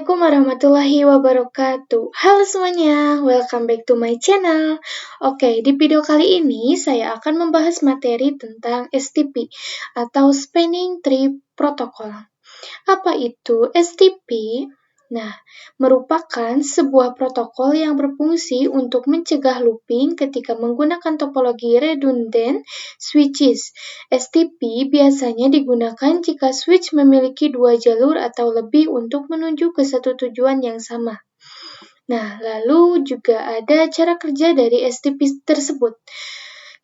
Assalamualaikum warahmatullahi wabarakatuh. Halo semuanya, welcome back to my channel. Oke, di video kali ini saya akan membahas materi tentang STP atau Spanning Tree Protocol. Apa itu STP? Nah, merupakan sebuah protokol yang berfungsi untuk mencegah looping ketika menggunakan topologi redundant switches. STP biasanya digunakan jika switch memiliki dua jalur atau lebih untuk menuju ke satu tujuan yang sama. Nah, lalu juga ada cara kerja dari STP tersebut,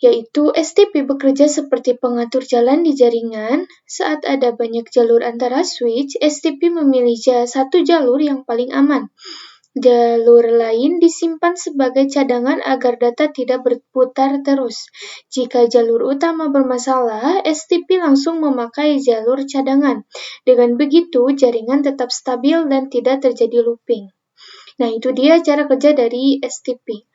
yaitu STP bekerja seperti pengatur jalan di jaringan. Saat ada banyak jalur antara switch, STP memilih satu jalur yang paling aman. Jalur lain disimpan sebagai cadangan agar data tidak berputar terus. Jika jalur utama bermasalah, STP langsung memakai jalur cadangan. Dengan begitu, jaringan tetap stabil dan tidak terjadi looping. Nah, itu dia cara kerja dari STP.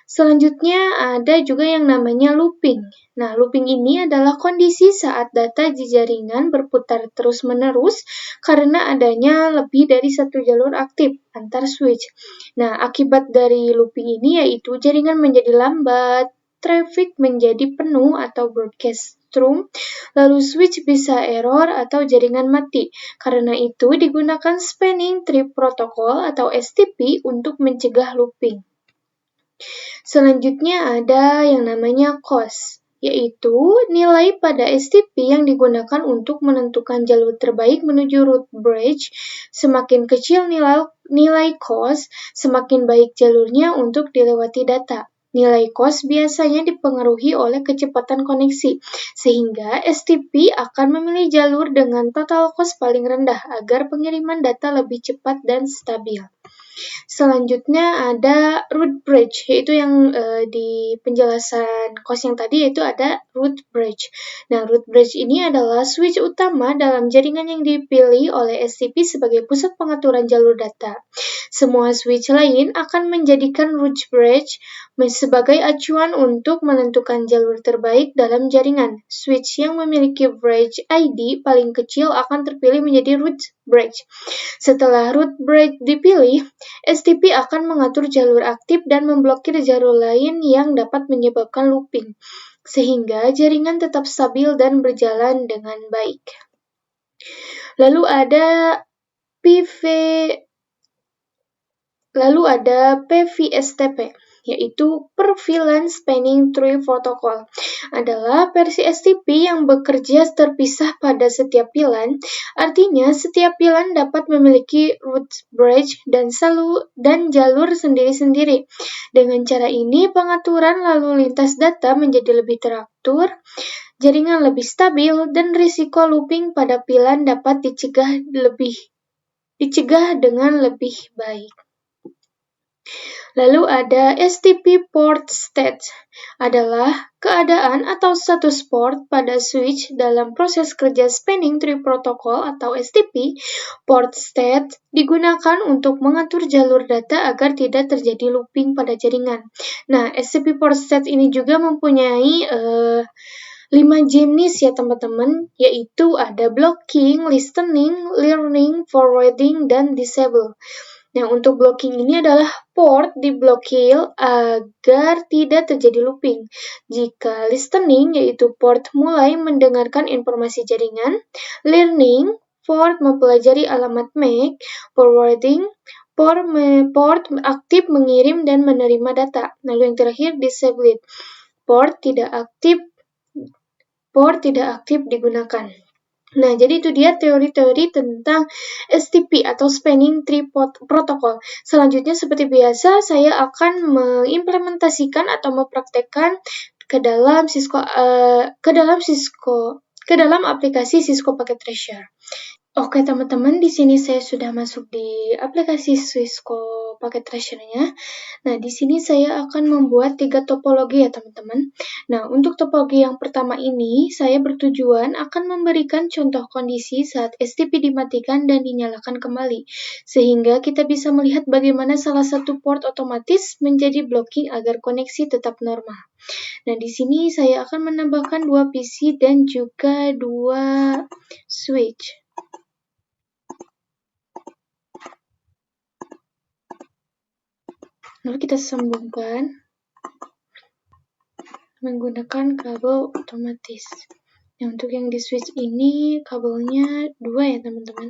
Selanjutnya ada juga yang namanya looping. Nah, looping ini adalah kondisi saat data di jaringan berputar terus-menerus karena adanya lebih dari satu jalur aktif antar switch. Nah, akibat dari looping ini yaitu jaringan menjadi lambat, traffic menjadi penuh atau broadcast through, lalu switch bisa error atau jaringan mati. Karena itu digunakan Spanning Tree Protocol atau STP untuk mencegah looping. Selanjutnya ada yang namanya cost, yaitu nilai pada STP yang digunakan untuk menentukan jalur terbaik menuju root bridge. Semakin kecil nilai cost, semakin baik jalurnya untuk dilewati data. Nilai cost biasanya dipengaruhi oleh kecepatan koneksi, sehingga STP akan memilih jalur dengan total cost paling rendah agar pengiriman data lebih cepat dan stabil. Selanjutnya ada root bridge, yaitu yang di penjelasan cost yang tadi yaitu ada root bridge. Nah, root bridge ini adalah switch utama dalam jaringan yang dipilih oleh STP sebagai pusat pengaturan jalur data. Semua switch lain akan menjadikan root bridge sebagai acuan untuk menentukan jalur terbaik dalam jaringan. Switch yang memiliki bridge ID paling kecil akan terpilih menjadi root bridge. Setelah root bridge dipilih, STP akan mengatur jalur aktif dan memblokir jalur lain yang dapat menyebabkan looping, sehingga jaringan tetap stabil dan berjalan dengan baik. Lalu ada PVSTP, yaitu Prevalent Spanning Tree Protocol, adalah versi STP yang bekerja terpisah pada setiap pilan. Artinya, setiap pilan dapat memiliki root bridge dan jalur sendiri-sendiri. Dengan cara ini, pengaturan lalu lintas data menjadi lebih teratur, jaringan lebih stabil, dan risiko looping pada pilan dapat dicegah dengan lebih baik. Lalu ada STP port state, adalah keadaan atau status port pada switch dalam proses kerja Spanning Tree Protocol atau STP. Port state digunakan untuk mengatur jalur data agar tidak terjadi looping pada jaringan. Nah, STP port state ini juga mempunyai 5 jenis ya teman-teman, yaitu ada blocking, listening, learning, forwarding, dan disable. Nah, untuk blocking ini adalah port diblokir agar tidak terjadi looping. Jika listening, yaitu port mulai mendengarkan informasi jaringan. Learning, port mempelajari alamat MAC. Forwarding, port aktif mengirim dan menerima data. Lalu yang terakhir, disable, port tidak aktif digunakan. Nah, jadi itu dia teori-teori tentang STP atau Spanning Tree Protocol. Selanjutnya seperti biasa saya akan mengimplementasikan atau mempraktekkan ke dalam aplikasi Cisco Packet Tracer. Oke teman-teman, di sini saya sudah masuk di aplikasi Cisco Packet Tracer-nya. Nah, di sini saya akan membuat 3 topologi ya teman-teman. Nah, untuk topologi yang pertama ini, saya bertujuan akan memberikan contoh kondisi saat STP dimatikan dan dinyalakan kembali, sehingga kita bisa melihat bagaimana salah satu port otomatis menjadi blocking agar koneksi tetap normal. Nah, di sini saya akan menambahkan 2 PC dan juga 2 switch. Lalu kita sambungkan menggunakan kabel otomatis. Nah, untuk yang di switch ini kabelnya 2 ya teman-teman.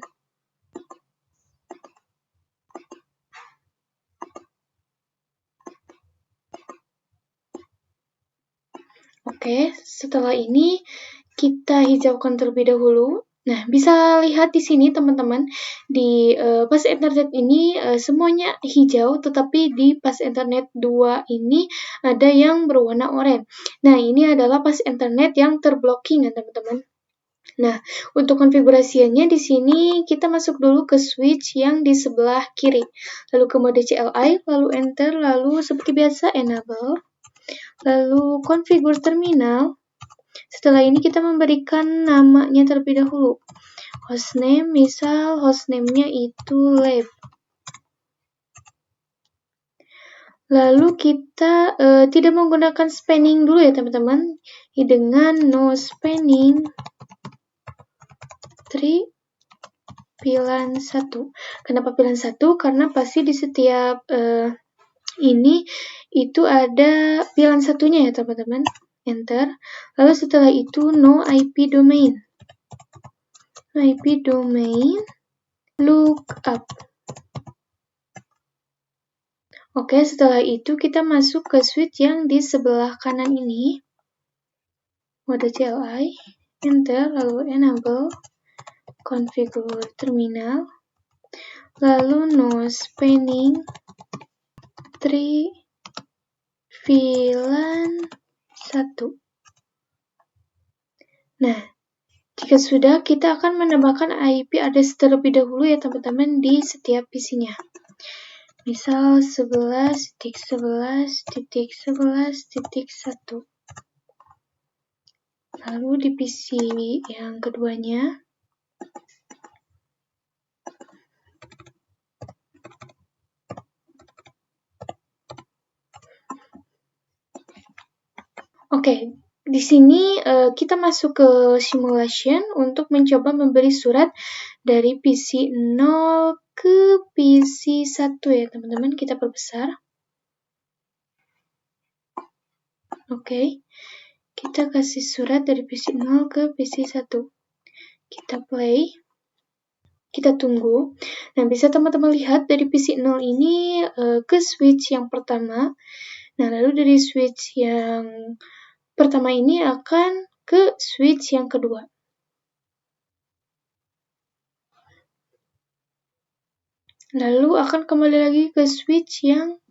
Oke, setelah ini kita hijaukan terlebih dahulu. Nah, bisa lihat di sini teman-teman, di pas Ethernet ini semuanya hijau, tetapi di pas Ethernet 2 ini ada yang berwarna oranye. Nah, ini adalah pas Ethernet yang terblocking ya teman-teman. Nah, untuk konfigurasinya di sini kita masuk dulu ke switch yang di sebelah kiri. Lalu ke mode CLI, lalu enter, lalu seperti biasa enable. Lalu configure terminal. Setelah ini kita memberikan namanya terlebih dahulu. Hostname, misal hostname-nya itu lab. Lalu kita tidak menggunakan spanning dulu ya teman-teman. Dengan no spanning tree pilihan 1. Kenapa pilihan 1? Karena pasti di setiap ini itu ada pilihan satunya ya teman-teman. Enter. Lalu setelah itu no IP domain. No IP domain lookup. Oke, setelah itu kita masuk ke switch yang di sebelah kanan ini. Mode CLI, enter, lalu enable, configure terminal, lalu no spanning tree VLAN 1. Nah, jika sudah, kita akan menambahkan IP address terlebih dahulu ya teman-teman di setiap PC-nya. Misal 11.11.11.1. Lalu di PC yang keduanya, oke, di sini kita masuk ke simulation untuk mencoba memberi surat dari PC 0 ke PC 1 ya teman-teman. Kita perbesar. Oke, kita kasih surat dari PC 0 ke PC 1. Kita play. Kita tunggu. Nah, bisa teman-teman lihat dari PC 0 ini ke switch yang pertama. Nah, lalu dari switch yang pertama ini akan ke switch yang kedua. Lalu akan kembali lagi ke switch yang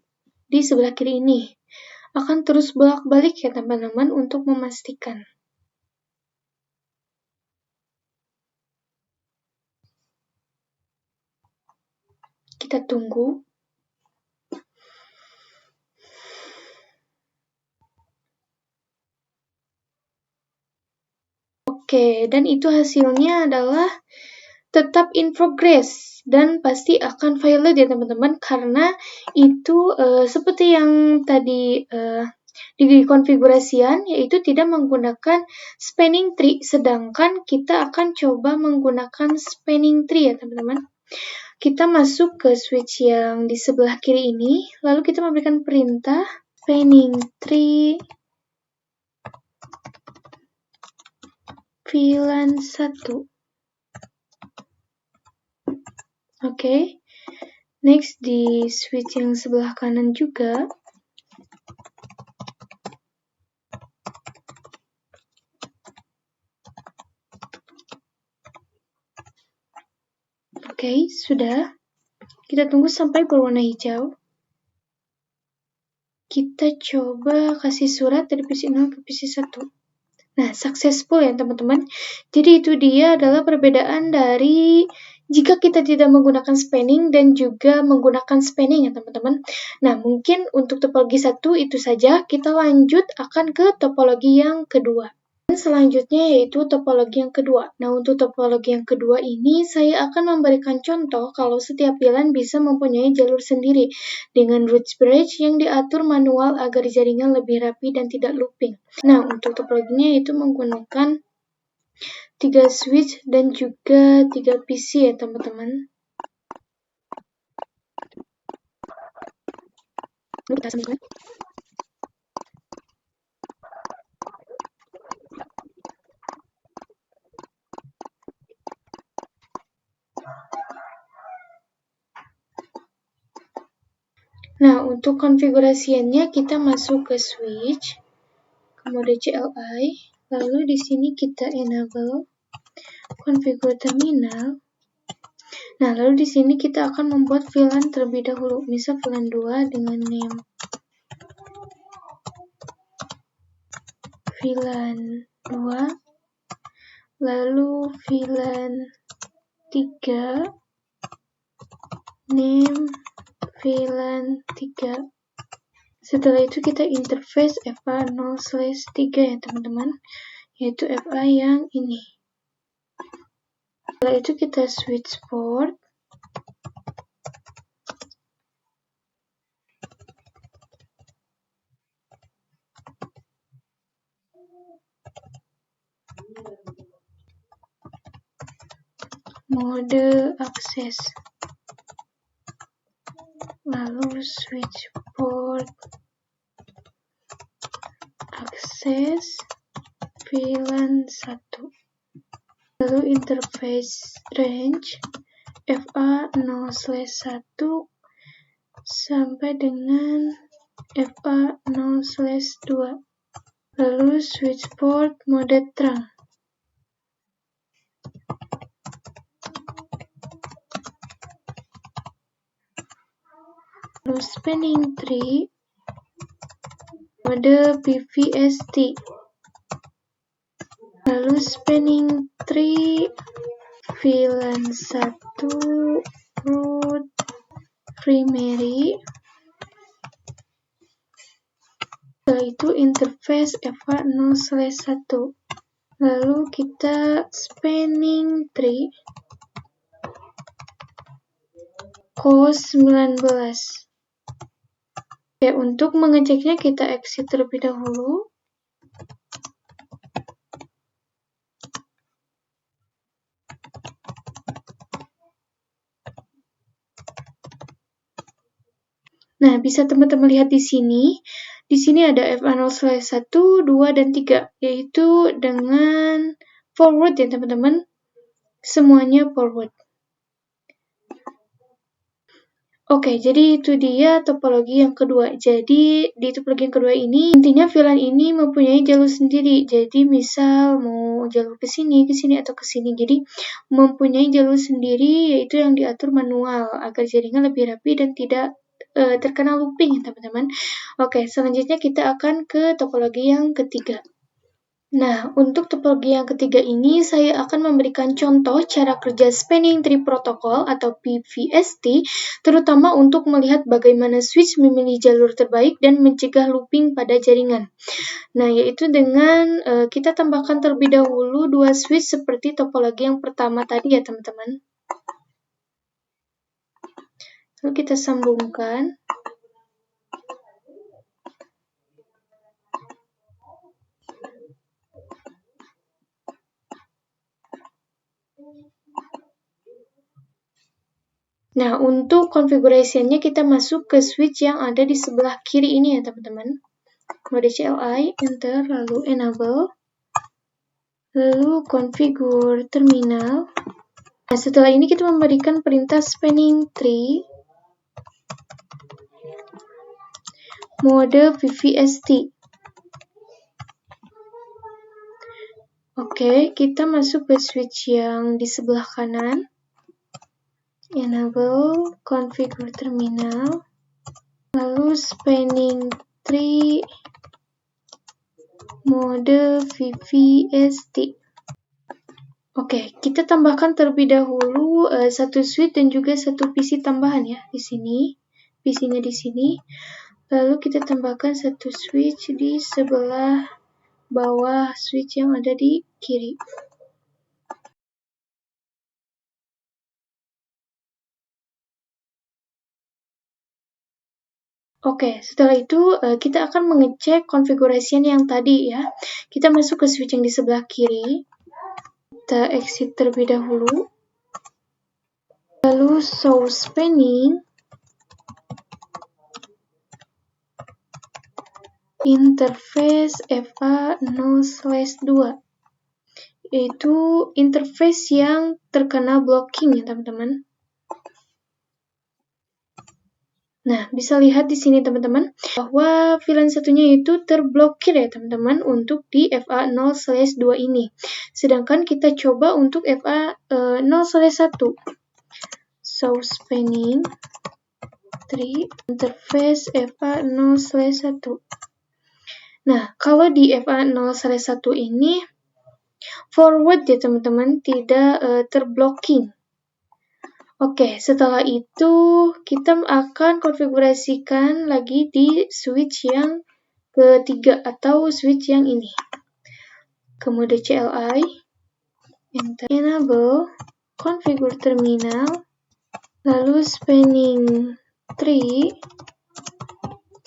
di sebelah kiri ini. Akan terus bolak-balik ya teman-teman untuk memastikan. Kita tunggu. Oke, dan itu hasilnya adalah tetap in progress dan pasti akan valid ya teman-teman, karena itu seperti yang tadi di konfigurasian, yaitu tidak menggunakan spanning tree, sedangkan kita akan coba menggunakan spanning tree ya teman-teman. Kita masuk ke switch yang di sebelah kiri ini, lalu kita memberikan perintah spanning tree VLAN 1. Oke. Next di switch yang sebelah kanan juga. Oke, sudah. Kita tunggu sampai berwarna hijau. Kita coba kasih surat dari PC 0 ke PC 1. Nah, successful ya teman-teman. Jadi itu dia adalah perbedaan dari jika kita tidak menggunakan spanning dan juga menggunakan spanning ya teman-teman. Nah, mungkin untuk topologi 1 itu saja. Kita lanjut akan ke topologi yang kedua. Dan selanjutnya yaitu topologi yang kedua. Nah, untuk topologi yang kedua ini saya akan memberikan contoh kalau setiap VLAN bisa mempunyai jalur sendiri dengan root bridge yang diatur manual agar jaringan lebih rapi dan tidak looping. Nah, untuk topologinya itu menggunakan 3 switch dan juga 3 PC ya teman-teman. Lalu kita sambungkan. Nah, untuk konfigurasiannya kita masuk ke switch, ke mode CLI, lalu di sini kita enable configure terminal. Nah, lalu di sini kita akan membuat VLAN terlebih dahulu, misal VLAN 2 dengan name VLAN 2, lalu VLAN 3, name VLAN 3. Setelah itu kita interface FA0/3 ya teman-teman, yaitu FA yang ini. Setelah itu kita switch port. Mode akses. Lalu switch port. Akses VLAN 1. Lalu interface range FA0/1 sampai dengan FA0/2. Lalu switch port mode terang. Lalu spanning tree mode BVST. Lalu spanning tree VLAN 1 root primary. Setelah itu interface FA0/1. Lalu kita spanning tree cos 19. Oke, untuk mengeceknya kita exit terlebih dahulu. Nah, bisa teman-teman lihat di sini. Di sini ada FA0/1, 2, dan 3, yaitu dengan forward ya teman-teman. Semuanya forward. Oke, jadi itu dia topologi yang kedua. Jadi, di topologi yang kedua ini, intinya VLAN ini mempunyai jalur sendiri. Jadi, misal mau jalur ke sini, atau ke sini. Jadi, mempunyai jalur sendiri, yaitu yang diatur manual, agar jaringan lebih rapi dan tidak terkena looping, teman-teman. Oke, selanjutnya kita akan ke topologi yang ketiga. Nah, untuk topologi yang ketiga ini, saya akan memberikan contoh cara kerja Spanning Tree Protocol atau BVST, terutama untuk melihat bagaimana switch memilih jalur terbaik dan mencegah looping pada jaringan. Nah, yaitu dengan kita tambahkan terlebih dahulu dua switch seperti topologi yang pertama tadi ya, teman-teman. Lalu kita sambungkan. Nah, untuk konfigurasinya kita masuk ke switch yang ada di sebelah kiri ini ya, teman-teman. Mode CLI, enter, lalu enable, lalu configure terminal. Nah, setelah ini kita memberikan perintah spanning tree, mode VVST. Oke, kita masuk ke switch yang di sebelah kanan. Enable, configure terminal, lalu spanning tree, mode VVST. Oke, kita tambahkan terlebih dahulu satu switch dan juga satu PC tambahan ya di sini. PC-nya di sini. Lalu kita tambahkan satu switch di sebelah bawah switch yang ada di kiri. Oke, setelah itu kita akan mengecek konfigurasian yang tadi ya. Kita masuk ke switch yang di sebelah kiri. Kita exit terlebih dahulu. Lalu show spanning. interface FA0/2, yaitu interface yang terkena blocking ya teman-teman. Nah, bisa lihat di sini teman-teman, bahwa VLAN satunya itu terblokir ya teman-teman untuk di FA0/2 ini. Sedangkan kita coba untuk FA0/1. So, spanning tree interface FA0/1. Nah, kalau di FA0/1 ini, forward ya teman-teman, tidak terblocking. Oke, setelah itu kita akan konfigurasikan lagi di switch yang ketiga atau switch yang ini. Ke mode CLI, enter, enable, configure terminal, lalu spanning tree,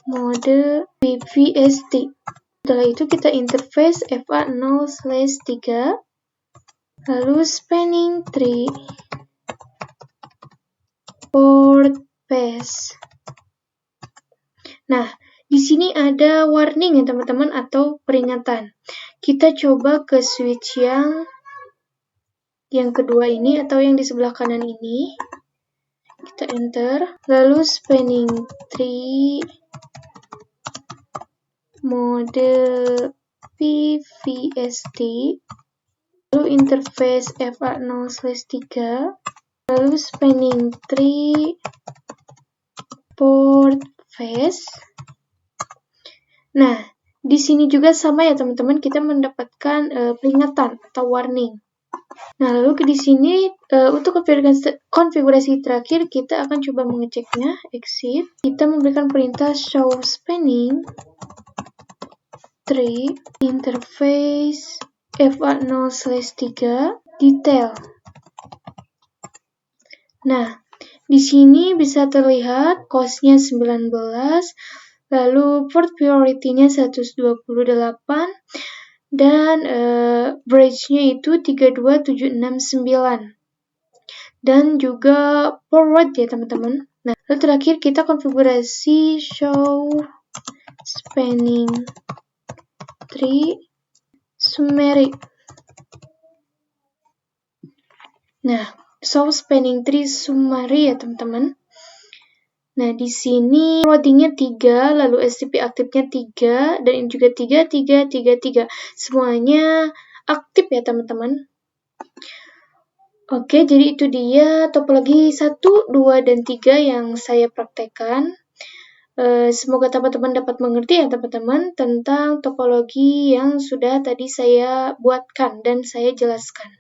mode BPST. Setelah itu kita interface FA0/3, lalu spanning tree, port path. Nah, di sini ada warning ya teman-teman atau peringatan. Kita coba ke switch yang kedua ini atau yang di sebelah kanan ini. Kita enter, lalu spanning tree, mode PVST, lalu interface FA0/3, lalu spanning tree, port path. Nah, di sini juga sama ya teman-teman, kita mendapatkan peringatan atau warning. Nah, lalu di sini untuk konfigurasi terakhir kita akan coba mengeceknya. Exit. Kita memberikan perintah show spanning tree interface FA0/3 detail. Nah, di sini bisa terlihat cost-nya 19, lalu port priority-nya 128, dan bridge-nya itu 32769. Dan juga forward ya teman-teman. Nah, lalu terakhir kita konfigurasi show spanning tree summary. Nah, show spanning tree summary ya teman-teman. Nah, di sini routingnya 3, lalu STP aktifnya 3, dan juga 3, 3, 3, 3. Semuanya aktif ya teman-teman. Oke, jadi itu dia topologi 1, 2, dan 3 yang saya praktekkan. Semoga teman-teman dapat mengerti ya teman-teman tentang topologi yang sudah tadi saya buatkan dan saya jelaskan.